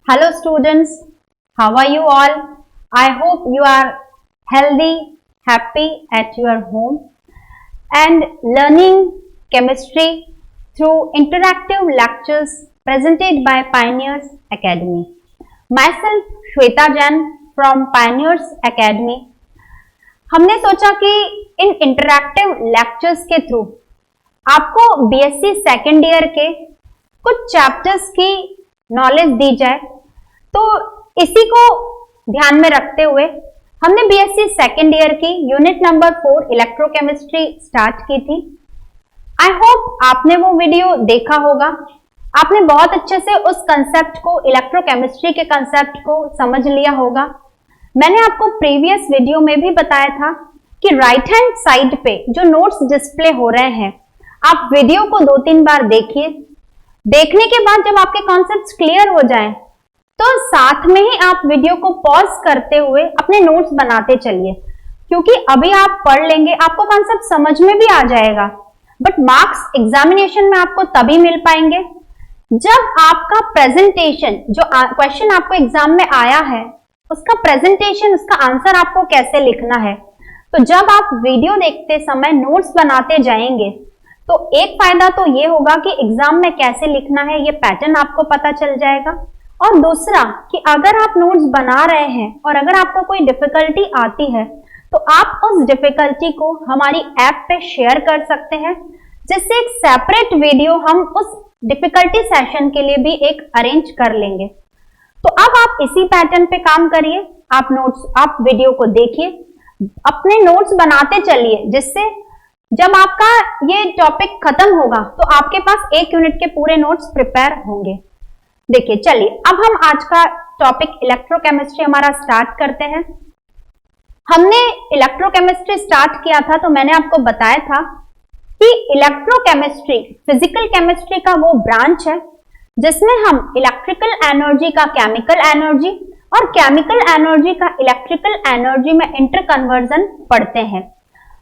Hello students, how are you all? I hope you are healthy, happy at your home and learning chemistry through interactive lectures presented by Pioneers Academy. Myself Shweta Jain from Pioneers Academy. हमने सोचा कि इन interactive lectures के through आपको BSc second year के कुछ chapters की knowledge दी जाए, तो इसी को ध्यान में रखते हुए हमने बीएससी सेकेंड ईयर की यूनिट नंबर 4 इलेक्ट्रोकेमिस्ट्री स्टार्ट की थी। आई होप आपने वो वीडियो देखा होगा। आपने बहुत अच्छे से उस कंसेप्ट को, इलेक्ट्रोकेमिस्ट्री के कंसेप्ट को समझ लिया होगा। मैंने आपको प्रीवियस वीडियो में भी बताया था कि राइट हैंड साइड पे जो नोट्स डिस्प्ले हो रहे हैं, आप वीडियो को 2-3 बार देखिए। देखने के बाद जब आपके कॉन्सेप्ट्स क्लियर हो जाएं, तो साथ में ही आप वीडियो को पॉज करते हुए अपने नोट्स बनाते चलिए, क्योंकि अभी आप पढ़ लेंगे, आपको कॉन्सेप्ट समझ में भी आ जाएगा, बट मार्क्स एग्जामिनेशन में आपको तभी मिल पाएंगे जब आपका प्रेजेंटेशन, जो क्वेश्चन आपको एग्जाम में आया है, उसका प्रेजेंटेशन, उसका आंसर आपको कैसे लिखना है। तो जब आप वीडियो देखते समय नोट्स बनाते जाएंगे, तो एक फायदा तो ये होगा कि एग्जाम में कैसे लिखना है ये पैटर्न आपको पता चल जाएगा, और दूसरा कि अगर आप नोट्स बना रहे हैं और अगर आपको कोई डिफिकल्टी आती है, तो आप उस डिफिकल्टी को हमारी ऐप पे शेयर कर सकते हैं, जिससे एक सेपरेट वीडियो हम उस डिफिकल्टी सेशन के लिए भी एक अरेंज कर लेंगे। तो अब आप इसी पैटर्न पे काम करिए। आप वीडियो को देखिए, अपने नोट्स बनाते चलिए, जिससे जब आपका ये टॉपिक खत्म होगा तो आपके पास 1 यूनिट के पूरे नोट्स प्रिपेयर होंगे। देखिए, चलिए अब हम आज का टॉपिक इलेक्ट्रोकेमिस्ट्री हमारा स्टार्ट करते हैं। हमने इलेक्ट्रोकेमिस्ट्री स्टार्ट किया था तो मैंने आपको बताया था कि इलेक्ट्रोकेमिस्ट्री फिजिकल केमिस्ट्री का वो ब्रांच है जिसमें हम इलेक्ट्रिकल एनर्जी का केमिकल एनर्जी और केमिकल एनर्जी का इलेक्ट्रिकल एनर्जी में इंटरकन्वर्जन पढ़ते हैं।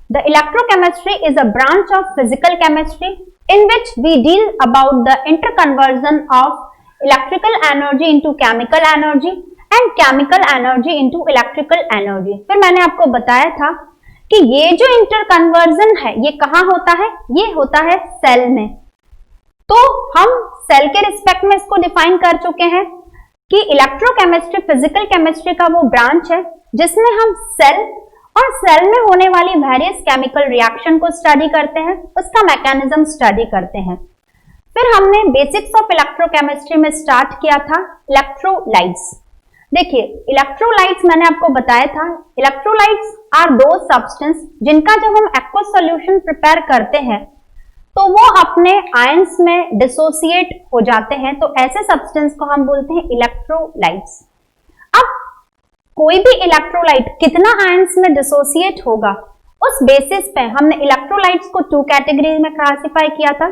The electrochemistry is a branch of physical chemistry in which we deal about the interconversion of electrical energy into chemical energy and chemical energy into electrical energy। फिर मैंने आपको बताया था कि ये जो इंटरकन्वर्जन है ये कहाँ होता है, ये होता है सेल में। तो हम सेल के रिस्पेक्ट में इसको डिफाइन कर चुके हैं कि इलेक्ट्रोकेमिस्ट्री फिजिकल केमिस्ट्री का वो ब्रांच है जिसमें हम सेल और सेल में होने वाली वेरियस केमिकल रिएक्शन को स्टडी करते हैं, उसका मैकेनिज्म स्टडी करते हैं। फिर हमने बेसिक्स ऑफ इलेक्ट्रोकेमिस्ट्री में स्टार्ट किया था इलेक्ट्रोलाइट्स। देखिए, इलेक्ट्रोलाइट्स मैंने आपको बताया था, इलेक्ट्रोलाइट्स आर दो सब्सटेंस जिनका जब हम एक्वस सॉल्यूशन प्रिपेयर करते हैं तो वो अपने आयंस में डिसोसिएट हो जाते हैं, तो ऐसे सब्सटेंस को हम बोलते हैं इलेक्ट्रोलाइट्स। अब कोई भी इलेक्ट्रोलाइट कितना आयंस में डिसोसिएट होगा, उस बेसिस पे हमने इलेक्ट्रोलाइट्स को 2 कैटेगरी में क्लासिफाई किया था।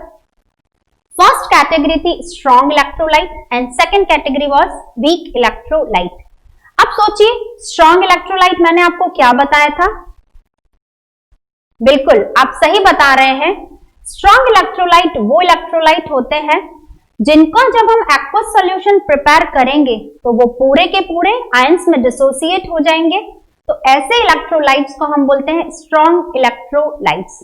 फर्स्ट कैटेगरी थी strong electrolyte and second category was weak electrolyte. अब सोचिए, स्ट्रॉन्ग इलेक्ट्रोलाइट मैंने आपको क्या बताया था? बिल्कुल आप सही बता रहे हैं। स्ट्रॉन्ग इलेक्ट्रोलाइट वो इलेक्ट्रोलाइट होते हैं जिनको जब हम एक्वस सॉल्यूशन प्रिपेयर करेंगे तो वो पूरे के पूरे आयंस में डिसोसिएट हो जाएंगे, तो ऐसे इलेक्ट्रोलाइट्स को हम बोलते हैं स्ट्रॉन्ग इलेक्ट्रोलाइट्स।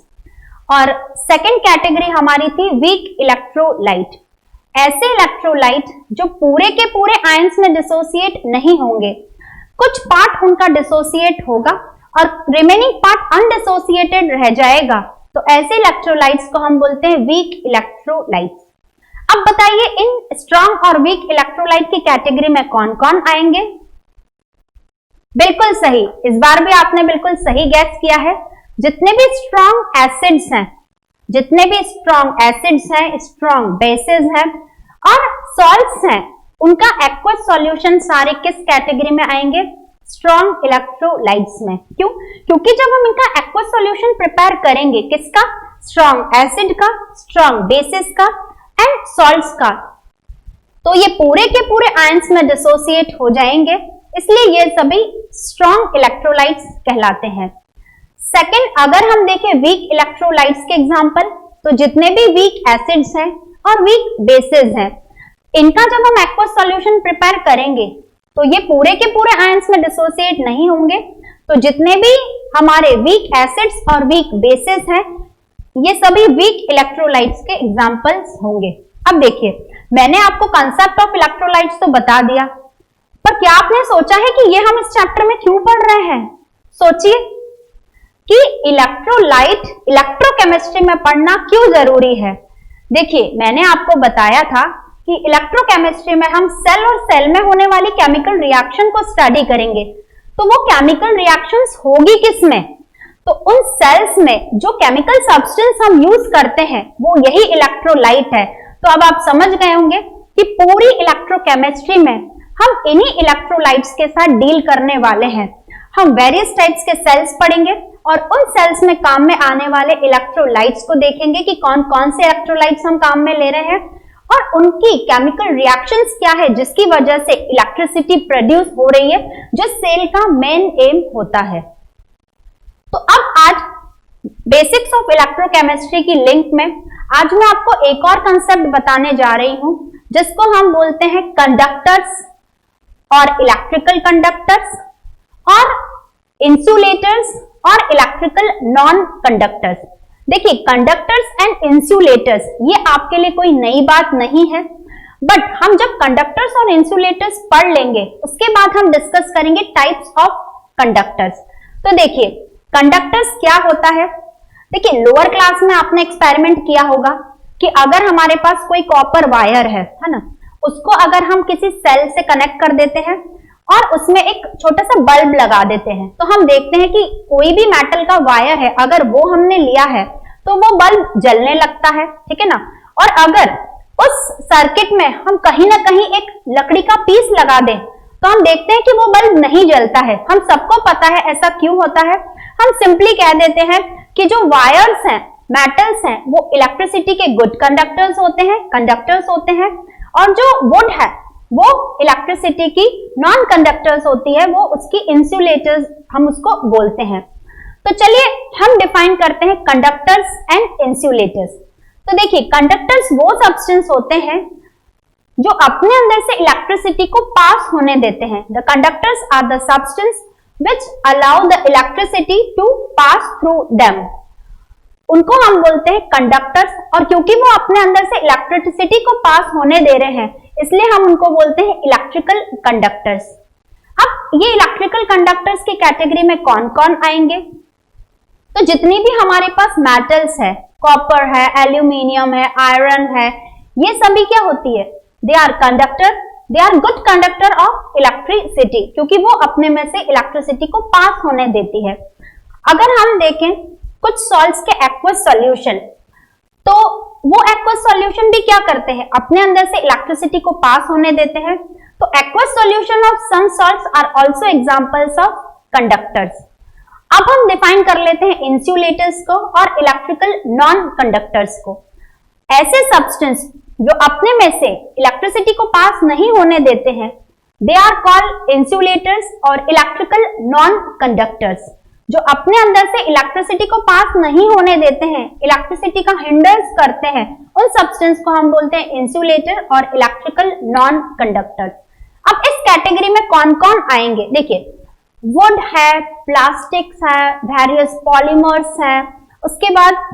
और सेकंड कैटेगरी हमारी थी वीक इलेक्ट्रोलाइट। ऐसे इलेक्ट्रोलाइट जो पूरे के पूरे आयंस में डिसोसिएट नहीं होंगे, कुछ पार्ट उनका डिसोसिएट होगा और रिमेनिंग पार्ट अनडिसोसिएटेड रह जाएगा, तो ऐसे इलेक्ट्रोलाइट्स को हम बोलते हैं वीक इलेक्ट्रोलाइट्स। अब बताइए, इन स्ट्रॉन्ग और वीक इलेक्ट्रोलाइट की कैटेगरी में कौन कौन आएंगे? बिल्कुल सही, इस बार भी आपने बिल्कुल सही गैस किया है। जितने भी स्ट्रॉन्ग एसिड्स हैं, स्ट्रॉन्ग बेसेस हैं और सॉल्ट्स हैं, उनका एक्वस सॉल्यूशन सारे किस कैटेगरी में आएंगे? स्ट्रॉन्ग इलेक्ट्रोलाइट्स में। क्यों? क्योंकि जब हम इनका एक्वस सॉल्यूशन प्रिपेयर करेंगे, किसका? स्ट्रॉन्ग एसिड का, स्ट्रॉन्ग बेसिस का एंड सॉल्ट्स का, तो ये पूरे के पूरे आयंस में डिसोसिएट हो जाएंगे, इसलिए ये सभी स्ट्रॉन्ग इलेक्ट्रोलाइट्स कहलाते हैं। सेकंड, अगर हम देखें वीक इलेक्ट्रोलाइट्स के एग्जांपल, तो जितने भी वीक एसिड्स हैं और वीक बेसेस हैं, इनका जब हम एक्वस सॉल्यूशन प्रिपेयर करेंगे तो ये पूरे के पूरे आयंस में डिसोसिएट नहीं होंगे। तो जितने भी हमारे वीक एसिड्स और वीक बेसिस हैं, ये सभी वीक इलेक्ट्रोलाइट्स के एग्जांपल्स होंगे। अब देखिए, मैंने आपको कंसेप्ट ऑफ इलेक्ट्रोलाइट्स तो बता दिया, पर क्या आपने सोचा है कि ये हम इस चैप्टर में क्यों पढ़ रहे हैं? सोचिए कि इलेक्ट्रोलाइट इलेक्ट्रोकेमिस्ट्री में पढ़ना क्यों जरूरी है। देखिए, मैंने आपको बताया था कि इलेक्ट्रोकेमिस्ट्री में हम सेल और सेल में होने वाली केमिकल रिएक्शन को स्टडी करेंगे। तो वो केमिकल रिएक्शंस होगी किसमें? तो उन सेल्स में जो केमिकल सब्सटेंस हम यूज करते हैं वो यही इलेक्ट्रोलाइट है। तो अब आप समझ गए होंगे कि पूरी इलेक्ट्रोकेमिस्ट्री में हम इन्हीं इलेक्ट्रोलाइट्स के साथ डील करने वाले हैं। हम वेरियस टाइप्स के सेल्स पढ़ेंगे और उन सेल्स में काम में आने वाले इलेक्ट्रोलाइट्स को देखेंगे कि कौन कौन से इलेक्ट्रोलाइट्स हम काम में ले रहे हैं और उनकी केमिकल रिएक्शंस क्या है जिसकी वजह से इलेक्ट्रिसिटी प्रोड्यूस हो रही है, जो सेल का मेन एम होता है। तो अब आज बेसिक्स ऑफ इलेक्ट्रोकेमिस्ट्री की लिंक में आज मैं आपको एक और कंसेप्ट बताने जा रही हूं जिसको हम बोलते हैं कंडक्टर्स और इलेक्ट्रिकल कंडक्टर्स और इंसुलेटर्स और इलेक्ट्रिकल नॉन कंडक्टर्स। देखिए, कंडक्टर्स एंड इंसुलेटर्स ये आपके लिए कोई नई बात नहीं है, बट हम जब कंडक्टर्स और इंसुलेटर्स पढ़ लेंगे उसके बाद हम डिस्कस करेंगे टाइप्स ऑफ कंडक्टर्स। तो देखिए, कंडक्टर्स क्या होता है। देखिए, लोअर क्लास में आपने एक्सपेरिमेंट किया होगा कि अगर हमारे पास कोई कॉपर वायर है ना, उसको अगर हम किसी सेल से कनेक्ट कर देते हैं और उसमें एक छोटा सा बल्ब लगा देते हैं, तो हम देखते हैं कि कोई भी मेटल का वायर है, अगर वो हमने लिया है तो वो बल्ब जलने लगता है, ठीक है ना। और अगर उस सर्किट में हम कहीं ना कहीं एक लकड़ी का पीस लगा दें तो हम देखते हैं कि वो बल्ब नहीं जलता है। हम सबको पता है ऐसा क्यों होता है। हम सिंपली कह देते हैं कि जो वायर्स हैं, मेटल्स हैं, वो इलेक्ट्रिसिटी के गुड कंडक्टर्स होते हैं और जो वुड है वो इलेक्ट्रिसिटी की नॉन कंडक्टर्स होती है, वो उसकी इंसुलेटर्स हम उसको बोलते हैं। तो चलिए हम डिफाइन करते हैं कंडक्टर्स एंड इंसुलेटर्स। तो देखिए, कंडक्टर्स वो सब्सटेंस होते हैं जो अपने अंदर से इलेक्ट्रिसिटी को पास होने देते हैं। The conductors are the substance which allow the electricity to pass through them। उनको हम बोलते हैं कंडक्टर्स, और क्योंकि वो अपने अंदर से इलेक्ट्रिसिटी को पास होने दे रहे हैं इसलिए हम उनको बोलते हैं इलेक्ट्रिकल कंडक्टर्स। अब ये इलेक्ट्रिकल कंडक्टर्स की कैटेगरी में कौन कौन आएंगे? तो जितनी भी हमारे पास मेटल्स है, कॉपर है, एल्यूमिनियम है, आयरन है, ये सभी क्या होती है? They are conductor, they are good conductor of electricity, क्योंकि वो अपने में से इलेक्ट्रिसिटी को पास होने देती है। अगर हम देखें कुछ सॉल्ट्स के एक्वस सॉल्यूशन, तो वो एक्वस सॉल्यूशन भी क्या करते हैं? अपने अंदर से इलेक्ट्रिसिटी को पास होने देते हैं। तो aqueous solution of some salts are also examples of conductors. अब हम डिफाइन कर लेते हैं इंसुलेटर्स को और इलेक्ट्रिकल नॉन कंडक्टर्स को। ऐसे सब्सटेंस जो अपने में से इलेक्ट्रिसिटी को पास नहीं होने देते हैं, दे आर कॉल्ड इंसुलेटर्स और इलेक्ट्रिकल नॉन कंडक्टर्स। जो अपने अंदर से इलेक्ट्रिसिटी को पास नहीं होने देते हैं, इलेक्ट्रिसिटी का हिंडर्स करते हैं, उन सब्सटेंस को हम बोलते हैं इंसुलेटर और इलेक्ट्रिकल नॉन कंडक्टर्स। अब इस कैटेगरी में कौन कौन आएंगे? देखिए, वुड है, प्लास्टिक्स है, वेरियस पॉलीमर्स है। उसके बाद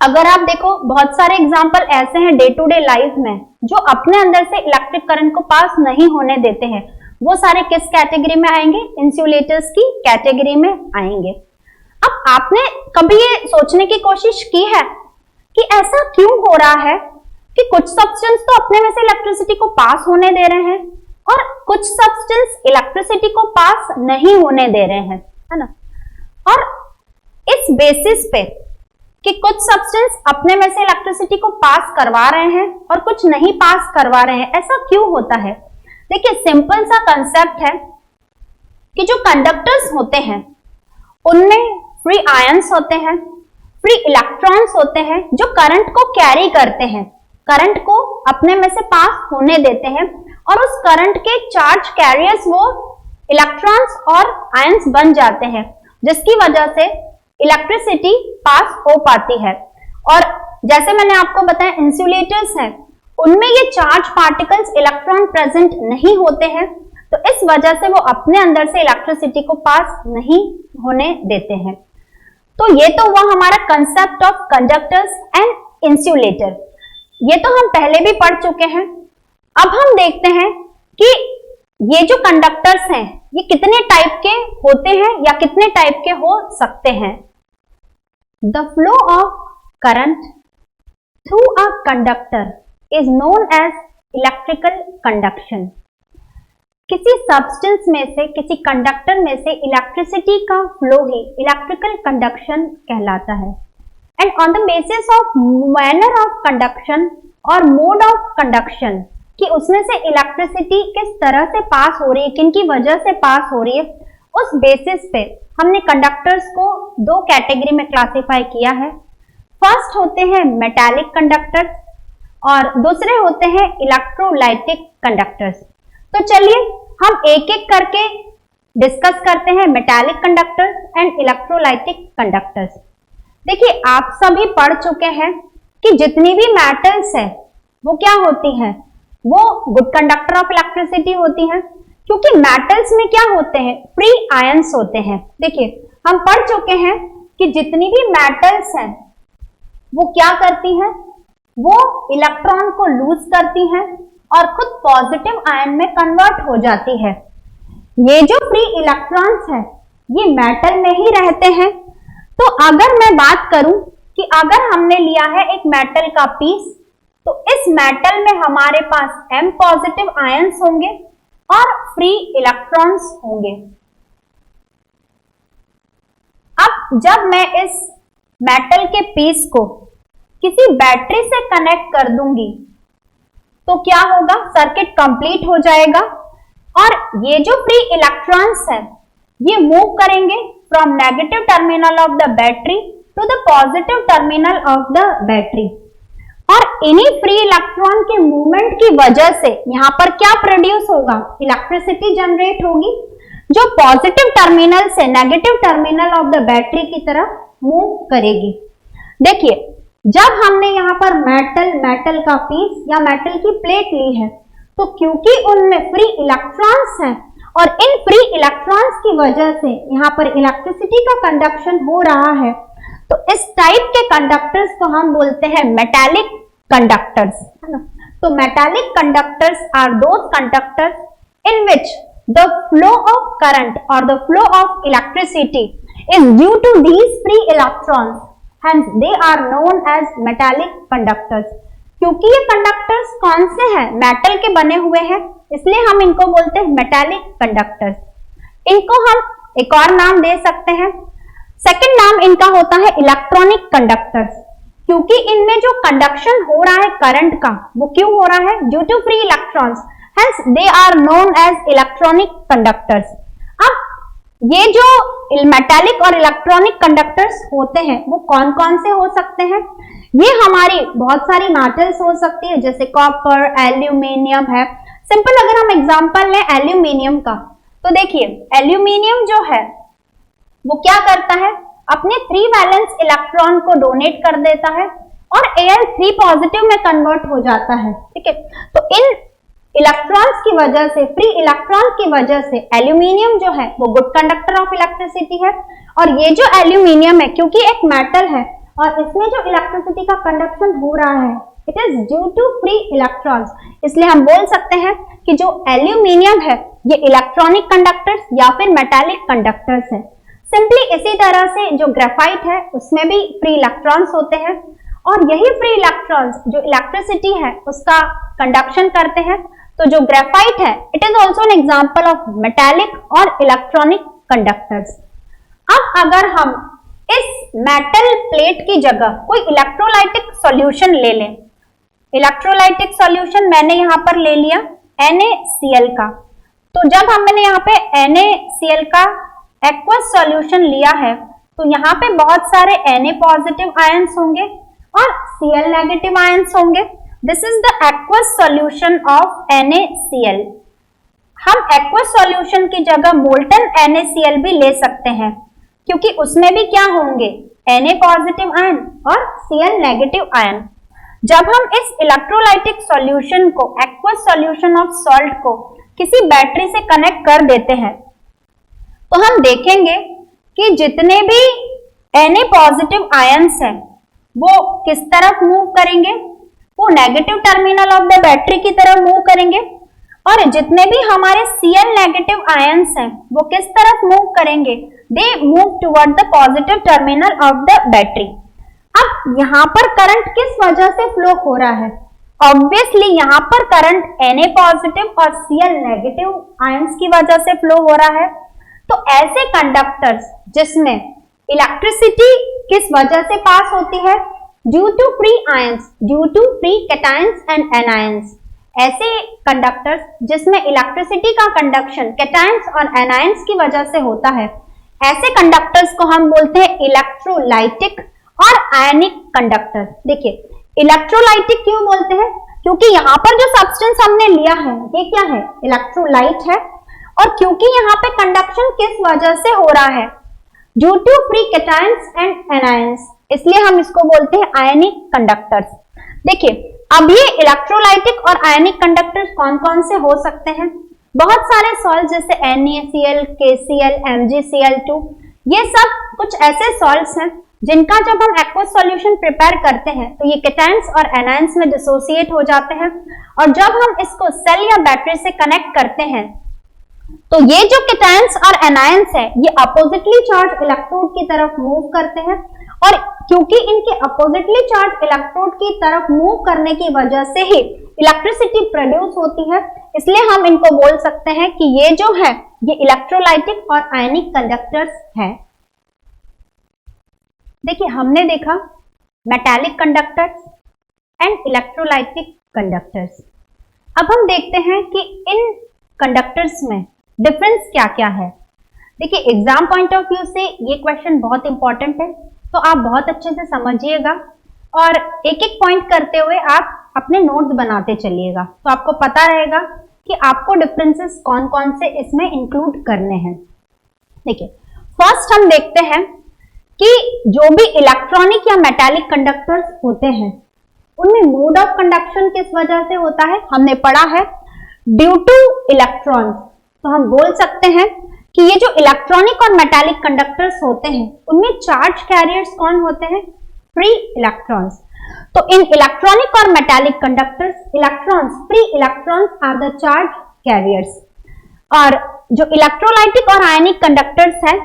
अगर आप देखो, बहुत सारे एग्जाम्पल ऐसे हैं डे टू डे लाइफ में जो अपने अंदर से इलेक्ट्रिक करंट को पास नहीं होने देते हैं, वो सारे किस कैटेगरी में आएंगे? इंसुलेटर्स की कैटेगरी में आएंगे। अब आपने कभी ये सोचने की कोशिश की है कि ऐसा क्यों हो रहा है कि कुछ सब्सटेंस तो अपने में से इलेक्ट्रिसिटी को पास होने दे रहे हैं और कुछ सब्सटेंस इलेक्ट्रिसिटी को पास नहीं होने दे रहे हैं, है ना। और इस बेसिस पे कि कुछ सब्सटेंस अपने में से इलेक्ट्रिसिटी को पास करवा रहे हैं और कुछ नहीं पास करवा रहे हैं, ऐसा क्यों होता है? देखिए, सिंपल सा कंसेप्ट है कि जो कंडक्टर्स होते हैं उनमें फ्री आयंस होते हैं, फ्री इलेक्ट्रॉन्स होते हैं जो करंट को कैरी करते हैं, करंट को अपने में से पास होने देते हैं, और उस करंट के चार्ज कैरियर्स वो इलेक्ट्रॉन्स और आयंस बन जाते हैं, जिसकी वजह से इलेक्ट्रिसिटी पास हो पाती है। और जैसे मैंने आपको बताया इंसुलेटर्स हैं, उनमें ये चार्ज पार्टिकल्स इलेक्ट्रॉन प्रेजेंट नहीं होते हैं, तो इस वजह से वो अपने अंदर से इलेक्ट्रिसिटी को पास नहीं होने देते हैं। तो ये तो हुआ हमारा concept of conductors and insulator, ये तो हम पहले भी पढ़ चुके हैं। अब हम देखते हैं कि ये जो कंडक्टर्स हैं ये कितने टाइप के होते हैं या कितने टाइप के हो सकते हैं। The flow of current through a conductor is known as electrical conduction. किसी सब्सटेंस में से, किसी कंडक्टर में से इलेक्ट्रिसिटी का फ्लो ही इलेक्ट्रिकल कंडक्शन कहलाता है। And on the basis of manner of conduction और मोड ऑफ कंडक्शन, कि उसमें से इलेक्ट्रिसिटी किस तरह से पास हो रही है, किन की वजह से पास हो रही है, उस बेसिस पे हमने कंडक्टर्स को दो कैटेगरी में क्लासिफाई किया है। फर्स्ट होते हैं मेटालिक कंडक्टर्स और दूसरे होते हैं इलेक्ट्रोलाइटिक कंडक्टर्स। तो चलिए हम एक एक करके डिस्कस करते हैं metallic conductors and electrolytic conductors. देखिए आप सभी पढ़ चुके हैं कि जितनी भी मेटल्स है वो क्या होती हैं, वो गुड कंडक्टर ऑफ इलेक्ट्रिसिटी होती हैं, क्योंकि मेटल्स में क्या होते हैं, फ्री आयंस होते हैं। देखिए हम पढ़ चुके हैं कि जितनी भी मेटल्स हैं वो क्या करती हैं, वो इलेक्ट्रॉन को लूज करती हैं और खुद पॉजिटिव आयन में कन्वर्ट हो जाती है। ये जो फ्री इलेक्ट्रॉन्स है ये मेटल में ही रहते हैं। तो अगर मैं बात करूं कि अगर हमने लिया है एक मेटल का पीस, तो इस मेटल में हमारे पास M पॉजिटिव आयंस होंगे और फ्री इलेक्ट्रॉन्स होंगे। अब जब मैं इस मेटल के पीस को किसी बैटरी से कनेक्ट कर दूंगी तो क्या होगा, सर्किट कंप्लीट हो जाएगा और ये जो फ्री इलेक्ट्रॉन्स है ये मूव करेंगे from negative terminal of the battery to the positive terminal of the battery. और इन्हीं फ्री इलेक्ट्रॉन के मूवमेंट की वजह से यहाँ पर क्या प्रोड्यूस होगा, इलेक्ट्रिसिटी जनरेट होगी जो पॉजिटिव टर्मिनल से negative terminal of the battery की तरफ मूव करेगी। देखिए जब हमने यहाँ पर मेटल का पीस या मेटल की प्लेट ली है, तो क्योंकि उनमें फ्री इलेक्ट्रॉन्स हैं और इन फ्री इलेक्ट्रॉन्स की वजह से यहाँ पर इलेक्ट्रिसिटी का कंडक्शन हो रहा है, तो इस टाइप के कंडक्टर्स को हम बोलते हैं मेटालिक कंडक्टर्स, है ना। तो metallic conductors are those conductors in which the flow of current और the flow of electricity is due to these free electrons, hence they are known as metallic conductors। क्योंकि ये कंडक्टर्स कौन से हैं, metal के बने हुए हैं, इसलिए हम इनको बोलते हैं मेटालिक कंडक्टर्स। इनको हम एक और नाम दे सकते हैं, सेकंड नाम इनका होता है इलेक्ट्रॉनिक कंडक्टर्स, क्योंकि इनमें जो कंडक्शन हो रहा है करंट का वो क्यों हो रहा है, due to free electrons, hence they are known as electronic conductors। अब ये जो मेटालिक और इलेक्ट्रॉनिक कंडक्टर्स होते हैं वो कौन कौन से हो सकते हैं, ये हमारी बहुत सारी मेटल्स हो सकती है, जैसे कॉपर, एल्यूमिनियम है। सिंपल अगर हम एग्जांपल लें एल्यूमिनियम का, तो देखिए एल्यूमिनियम जो है वो क्या करता है, अपने 3 वैलेंस इलेक्ट्रॉन को डोनेट कर देता है और Al3 पॉजिटिव में कन्वर्ट हो जाता है, ठीक है। तो इन इलेक्ट्रॉन्स की वजह से, फ्री इलेक्ट्रॉन की वजह से एल्यूमिनियम जो है वो गुड कंडक्टर ऑफ इलेक्ट्रिसिटी है। और ये जो एल्यूमिनियम है क्योंकि एक मेटल है और इसमें जो इलेक्ट्रिसिटी का कंडक्शन हो रहा है it is due to free electrons, इसलिए हम बोल सकते हैं कि जो एल्यूमिनियम है ये इलेक्ट्रॉनिक कंडक्टर्स या फिर मेटालिक कंडक्टर्स है। सिंपली इसी तरह से जो ग्रेफाइट है उसमें भी फ्री इलेक्ट्रॉन्स होते हैं और यही फ्री इलेक्ट्रॉन्स जो इलेक्ट्रिसिटी है उसका कंडक्शन करते हैं। तो जो ग्रेफाइट है it is also an example of metallic और इलेक्ट्रॉनिक कंडक्टर्स। अब अगर हम इस मेटल प्लेट की जगह कोई इलेक्ट्रोलाइटिक सॉल्यूशन ले लें, इलेक्ट्रोलाइटिक सॉल्यूशन मैंने यहाँ पर ले लिया NaCl का, तो जब हमने यहाँ पे NaCl का एक्वस सॉल्यूशन लिया है तो यहाँ पे बहुत सारे Na पॉजिटिव आयंस होंगे और Cl नेगेटिव आयंस होंगे। This is the aqueous solution of NaCl। हम एक्वस सॉल्यूशन की जगह मोल्टन NaCl भी ले सकते हैं क्योंकि उसमें भी क्या होंगे, Na पॉजिटिव आयन और Cl नेगेटिव आयन। जब हम इस इलेक्ट्रोलाइटिक सॉल्यूशन को, एक्वस सॉल्यूशन ऑफ सॉल्ट को किसी बैटरी से कनेक्ट कर देते हैं तो हम देखेंगे कि जितने भी Na पॉजिटिव आयंस हैं वो किस तरफ मूव करेंगे, वो negative terminal of the battery की तरफ मूव करेंगे, और जितने भी हमारे Cl नेगेटिव आयंस हैं वो किस तरफ मूव करेंगे, they move toward the positive terminal of the battery. अब यहाँ पर करंट किस वजह से फ्लो हो रहा है? ऑब्वियसली यहाँ पर करंट Na पॉजिटिव और Cl नेगेटिव आयंस की वजह से फ्लो हो रहा है। तो ऐसे कंडक्टर्स जिसमें इलेक्ट्रिसिटी किस वजह से पास होती है? Due to free ions, due to free cations and anions. ऐसे कंडक्टर्स जिसमें इलेक्ट्रिसिटी का कंडक्शन कैटायंस और एनायंस की वजह से होता है, ऐसे कंडक्टर्स को हम बोलते हैं इलेक्ट्रोलाइटिक और आयनिक कंडक्टर। देखिए इलेक्ट्रोलाइटिक क्यों बोलते हैं? क्योंकि यहाँ पर जो सब्सटेंस हमने लिया है ये क्या है? इलेक्ट्रोलाइट है, और क्योंकि यहाँ पे कंडक्शन किस वजह से हो रहा है? Due to free cations and anions, इसलिए हम इसको बोलते हैं आयनिक कंडक्टर्स। देखिए अब ये इलेक्ट्रोलाइटिक और आयनिक कंडक्टर्स कौन कौन से हो सकते हैं? बहुत सारे सॉल्ट जैसे NaCl, KCl, MgCl2, ये सब कुछ ऐसे सॉल्ट्स हैं जिनका जब हम एक्वस सॉल्यूशन प्रिपेयर करते हैं तो ये कैटायंस और एनायंस में डिसोसिएट हो जाते हैं, और जब हम इसको सेल या बैटरी से कनेक्ट करते हैं तो ये जो कैटायंस और एनायंस है ये अपोजिटली चार्ज इलेक्ट्रोड की तरफ मूव करते हैं, और क्योंकि इनके अपोजिटली चार्ज इलेक्ट्रोड की तरफ मूव करने की वजह से ही इलेक्ट्रिसिटी प्रोड्यूस होती है, इसलिए हम इनको बोल सकते हैं कि ये जो है ये इलेक्ट्रोलाइटिक और आयनिक कंडक्टर्स हैं। देखिए हमने देखा metallic conductors and electrolytic conductors. अब हम देखते हैं कि इन कंडक्टर्स में डिफरेंस क्या क्या है। देखिए एग्जाम पॉइंट ऑफ व्यू से ये क्वेश्चन बहुत इंपॉर्टेंट है, तो आप बहुत अच्छे से समझिएगा और एक एक पॉइंट करते हुए आप अपने नोट्स बनाते चलिएगा, तो आपको पता रहेगा कि आपको डिफरेंसेस कौन कौन से इसमें इंक्लूड करने हैं। देखिए फर्स्ट हम देखते हैं कि जो भी इलेक्ट्रॉनिक या मेटालिक कंडक्टर्स होते हैं उनमें मोड ऑफ कंडक्शन किस वजह से होता है? हमने पढ़ा है ड्यू टू इलेक्ट्रॉन्स। तो हम बोल सकते हैं कि ये जो इलेक्ट्रॉनिक और मेटालिक कंडक्टर्स होते हैं उनमें चार्ज कैरियर्स कौन होते हैं? Free electrons. तो इन इलेक्ट्रॉनिक और metallic conductors, electrons, free electrons are the charge carriers. और जो इलेक्ट्रोलाइटिक और आयनिक कंडक्टर्स हैं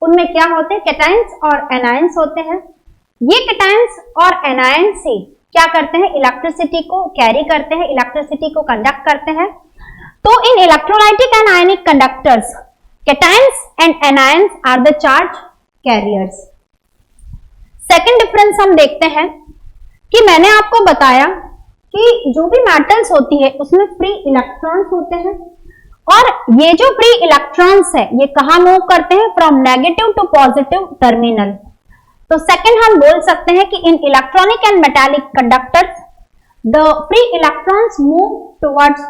उनमें क्या होते हैं? कैटायंस और एनायंस होते हैं। ये कैटायंस और एनायंस ही क्या करते हैं? इलेक्ट्रिसिटी को कैरी करते हैं, इलेक्ट्रिसिटी को कंडक्ट करते हैं। तो in electrolytic and ionic conductors cations and anions are the charge carriers. Second difference हम देखते हैं कि मैंने आपको बताया कि जो भी मेटल्स होती है उसमें फ्री इलेक्ट्रॉन्स होते हैं, और ये जो फ्री इलेक्ट्रॉन्स है ये कहाँ मूव करते हैं? From negative to positive terminal. तो सेकंड हम बोल सकते हैं कि in electronic and metallic conductors the free electrons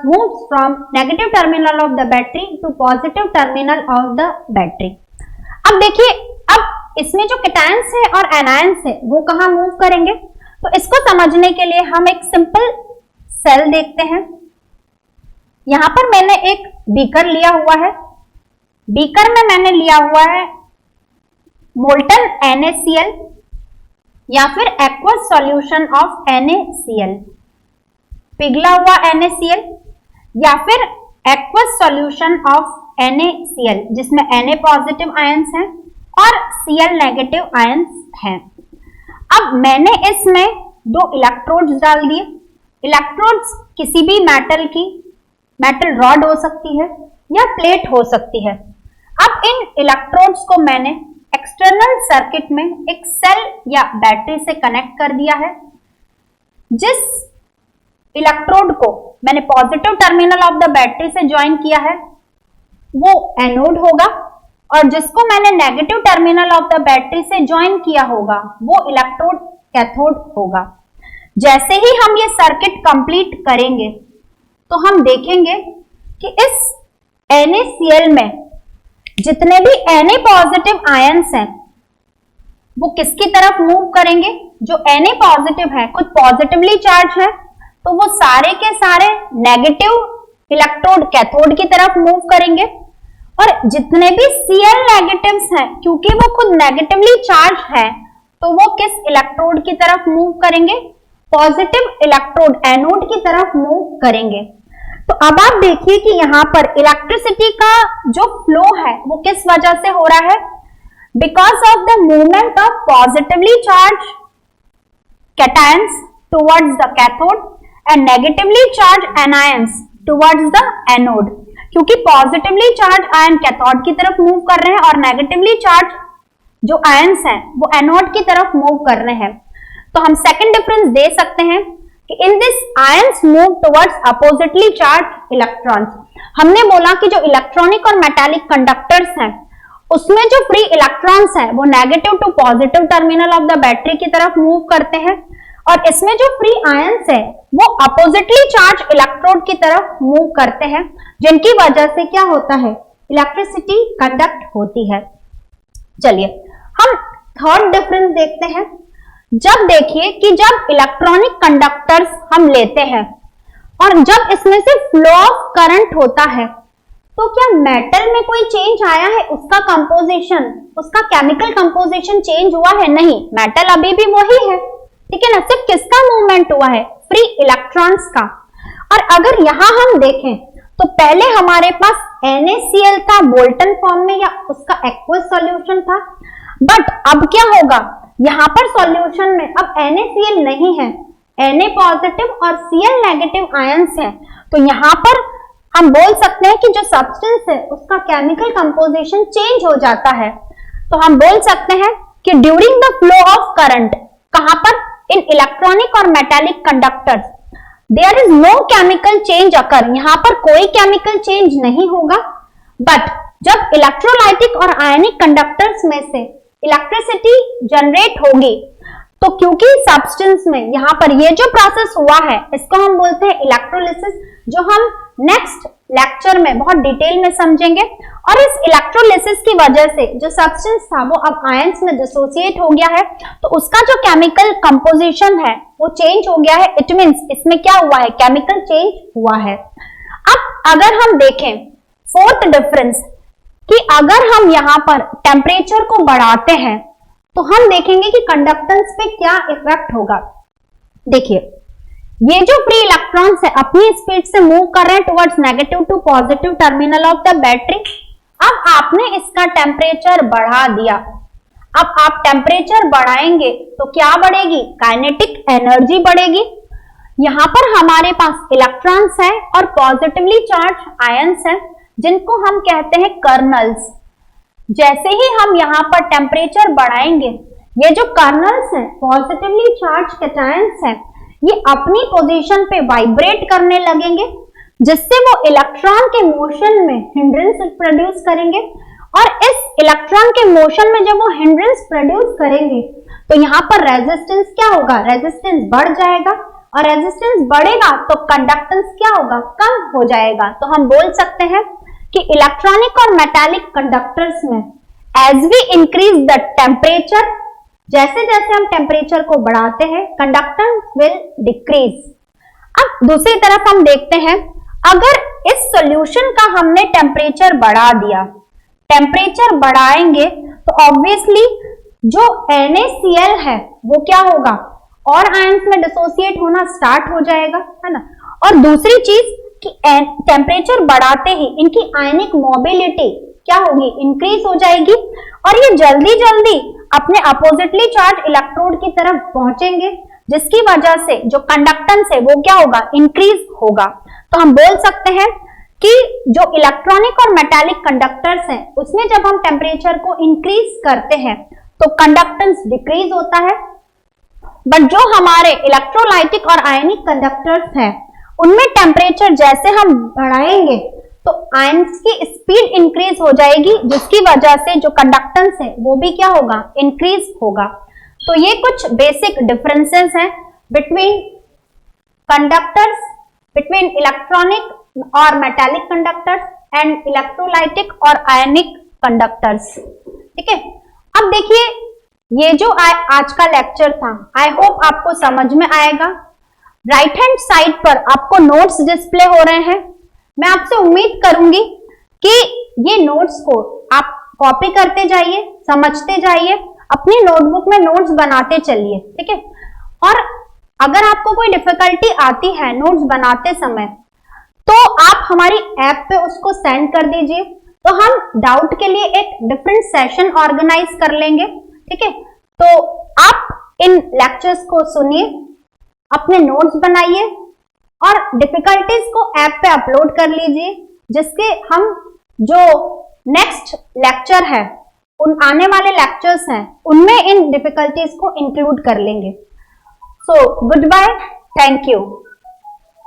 moves from negative terminal of the battery to positive terminal of the battery। अब देखिए अब इसमें जो कैटायंस है और एनायंस है वो कहाँ मूव करेंगे? तो इसको समझने के लिए हम एक सिंपल सेल देखते हैं। यहां पर मैंने एक बीकर लिया हुआ है, बीकर में मैंने लिया हुआ है मोल्टन NaCl या फिर एक्वस सॉल्यूशन ऑफ NaCl, पिघला हुआ NaCl या फिर एक्वस सॉल्यूशन ऑफ NaCl जिसमें Na पॉजिटिव आयंस हैं और Cl नेगेटिव आयंस हैं। अब मैंने इसमें दो इलेक्ट्रोड्स डाल दिए। इलेक्ट्रोड्स किसी भी मेटल रॉड हो सकती है या प्लेट हो सकती है। अब इन इलेक्ट्रोड्स को मैंने एक्सटर्नल सर्किट में एक सेल या बैटरी से कनेक्ट कर दिया है। जिस इलेक्ट्रोड को मैंने positive terminal of the battery से ज्वाइन किया है वो एनोड होगा, और जिसको मैंने negative terminal of the battery से ज्वाइन किया होगा वो इलेक्ट्रोड कैथोड होगा। जैसे ही हम ये सर्किट कंप्लीट करेंगे तो हम देखेंगे कि इस NaCl में जितने भी Na पॉजिटिव आयंस हैं वो किसकी तरफ मूव करेंगे? जो Na पॉजिटिव है, कुछ पॉजिटिवली चार्ज है, तो वो सारे के सारे नेगेटिव इलेक्ट्रोड कैथोड की तरफ मूव करेंगे, और जितने भी Cl नेगेटिव्स हैं, क्योंकि वो खुद नेगेटिवली चार्ज है, तो वो किस इलेक्ट्रोड की तरफ मूव करेंगे? पॉजिटिव इलेक्ट्रोड एनोड की तरफ मूव करेंगे। तो अब आप देखिए कि यहाँ पर इलेक्ट्रिसिटी का जो फ्लो है वो किस वजह से हो रहा है? Because of the movement of positively charge cations towards the cathode and negatively charged anions towards the anode। क्योंकि पॉजिटिवली चार्ज आयन कैथोड की तरफ मूव कर रहे हैं और नेगेटिवली चार्ज जो आयंस हैं वो एनोड की तरफ मूव कर रहे हैं। तो हम सेकंड डिफरेंस दे सकते हैं कि in this ions move towards oppositely charge electrons. हमने बोला कि जो इलेक्ट्रॉनिक और मेटालिक कंडक्टर्स हैं उसमें जो फ्री इलेक्ट्रॉन्स हैं वो negative to positive terminal of the battery की तरफ मूव करते हैं, और इसमें जो फ्री आयंस है वो अपोजिटली चार्ज इलेक्ट्रोड की तरफ मूव करते हैं, जिनकी वजह से क्या होता है? इलेक्ट्रिसिटी कंडक्ट होती है। चलिए हम थर्ड डिफरेंस देखते हैं। जब देखिए कि जब इलेक्ट्रॉनिक कंडक्टर्स हम लेते हैं और जब इसमें से फ्लो ऑफ करंट होता है, तो क्या मेटल में कोई चेंज आया है? उसका कंपोजिशन, उसका केमिकल कंपोजिशन चेंज हुआ है? नहीं, मेटल अभी भी वही है, ठीक है ना। सिर्फ किसका मूवमेंट हुआ है? फ्री इलेक्ट्रॉन्स का। और अगर यहां हम देखें तो पहले हमारे पास NaCl था बोल्टन फॉर्म में या उसका एक्वस सॉल्यूशन था, बट अब क्या होगा? यहाँ पर सॉल्यूशन में अब NaCl नहीं है, Na पॉजिटिव और Cl नेगेटिव आयंस है। तो यहाँ पर हम बोल सकते हैं कि जो सब्सटेंस है उसका केमिकल कंपोजिशन चेंज हो जाता है। तो हम बोल सकते हैं कि during the flow of current, कहां पर? इन इलेक्ट्रॉनिक और metallic conductors there is no chemical change occur. यहां पर कोई केमिकल चेंज नहीं होगा, बट जब इलेक्ट्रोलाइटिक और आयनिक कंडक्टर्स में से इलेक्ट्रिसिटी जनरेट होगी, तो क्योंकि सब्सटेंस में यहाँ पर ये जो प्रोसेस हुआ है इसको हम बोलते हैं इलेक्ट्रोलिसिस, जो हम नेक्स्ट लेक्चर में बहुत डिटेल में समझेंगे। और इस इलेक्ट्रोलिसिस की वजह से जो सब्सटेंस था वो अब आयंस में डिसोसिएट हो गया है, तो उसका जो केमिकल कंपोजिशन है वो चेंज हो गया है। इट मींस इसमें क्या हुआ है? केमिकल चेंज हुआ है। अब अगर हम देखें फोर्थ डिफरेंस कि अगर हम यहाँ पर टेम्परेचर को बढ़ाते हैं तो हम देखेंगे कि कंडक्टेंस पे क्या इफेक्ट होगा। देखिए ये जो फ्री इलेक्ट्रॉन्स है अपनी स्पीड से मूव कर रहे हैं towards negative to positive terminal of the battery. अब आपने इसका टेम्परेचर बढ़ा दिया। अब आप टेम्परेचर बढ़ाएंगे तो क्या बढ़ेगी? काइनेटिक एनर्जी बढ़ेगी। यहाँ पर हमारे पास इलेक्ट्रॉन्स है और पॉजिटिवली चार्ज आयंस है जिनको हम कहते हैं कर्नल्स। जैसे ही हम यहाँ पर टेम्परेचर बढ़ाएंगे, ये जो कर्नल्स हैं पॉजिटिवली चार्ज कैटायंस हैं, ये अपनी पोजीशन पे वाइब्रेट करने लगेंगे, जिससे वो इलेक्ट्रॉन के मोशन में हिंड्रेंस प्रोड्यूस करेंगे। और इस इलेक्ट्रॉन के मोशन में जब वो हिंड्रेंस प्रोड्यूस करेंगे तो यहाँ पर रेजिस्टेंस क्या होगा? रेजिस्टेंस बढ़ जाएगा, और रेजिस्टेंस बढ़ेगा तो कंडक्टेंस क्या होगा? कम हो जाएगा। तो हम बोल सकते हैं कि इलेक्ट्रॉनिक और मेटालिक कंडक्टर्स में as we increase the temperature, जैसे जैसे हम टेम्परेचर को बढ़ाते हैं कंडक्टेंस विल डिक्रीज। अब दूसरी तरफ हम देखते हैं, अगर इस सॉल्यूशन का हमने टेम्परेचर बढ़ा दिया, टेम्परेचर बढ़ाएंगे तो ऑब्वियसली जो NaCl है वो क्या होगा? और आयंस में डिसोसिएट होना स्टार्ट हो जाएगा, है ना। और दूसरी चीज कि टेम्परेचर बढ़ाते ही इनकी आयनिक मोबिलिटी क्या होगी? इंक्रीज हो जाएगी, और ये जल्दी जल्दी अपने अपोजिटली चार्ज इलेक्ट्रोड की तरफ पहुंचेंगे, जिसकी वजह से जो कंडक्टेंस है वो क्या होगा? इंक्रीज होगा। तो हम बोल सकते हैं कि जो इलेक्ट्रॉनिक और मेटालिक कंडक्टर्स हैं उसमें जब हम टेम्परेचर को इंक्रीज करते हैं तो कंडक्टेंस डिक्रीज होता है, बट जो हमारे इलेक्ट्रोलाइटिक और आयनिक कंडक्टर्स हैं उनमें टेम्परेचर जैसे हम बढ़ाएंगे तो आयंस की स्पीड इंक्रीज हो जाएगी, जिसकी वजह से जो कंडक्टेंस है वो भी क्या होगा? इंक्रीज होगा। तो ये कुछ बेसिक डिफरेंसेस हैं बिटवीन कंडक्टर्स, बिटवीन इलेक्ट्रॉनिक और मेटालिक कंडक्टर्स एंड इलेक्ट्रोलाइटिक और आयनिक कंडक्टर्स, ठीक है। अब देखिए ये जो आज का लेक्चर था, आई होप आपको समझ में आएगा। राइट हैंड साइड पर आपको नोट्स डिस्प्ले हो रहे हैं। मैं आपसे उम्मीद करूंगी कि ये नोट्स को आप कॉपी करते जाइए, समझते जाइए, अपनी नोटबुक में नोट्स बनाते चलिए, ठीक है। और अगर आपको कोई डिफिकल्टी आती है नोट्स बनाते समय, तो आप हमारी ऐप पे उसको सेंड कर दीजिए, तो हम डाउट के लिए एक डिफरेंट सेशन ऑर्गेनाइज कर लेंगे, ठीक है। तो आप इन लेक्चर्स को सुनिए, अपने नोट्स बनाइए और डिफिकल्टीज को ऐप पे अपलोड कर लीजिए, जिसके हम जो नेक्स्ट लेक्चर है, उन आने वाले लेक्चर्स हैं, उनमें इन डिफिकल्टीज को इंक्लूड कर लेंगे। So goodbye, thank you.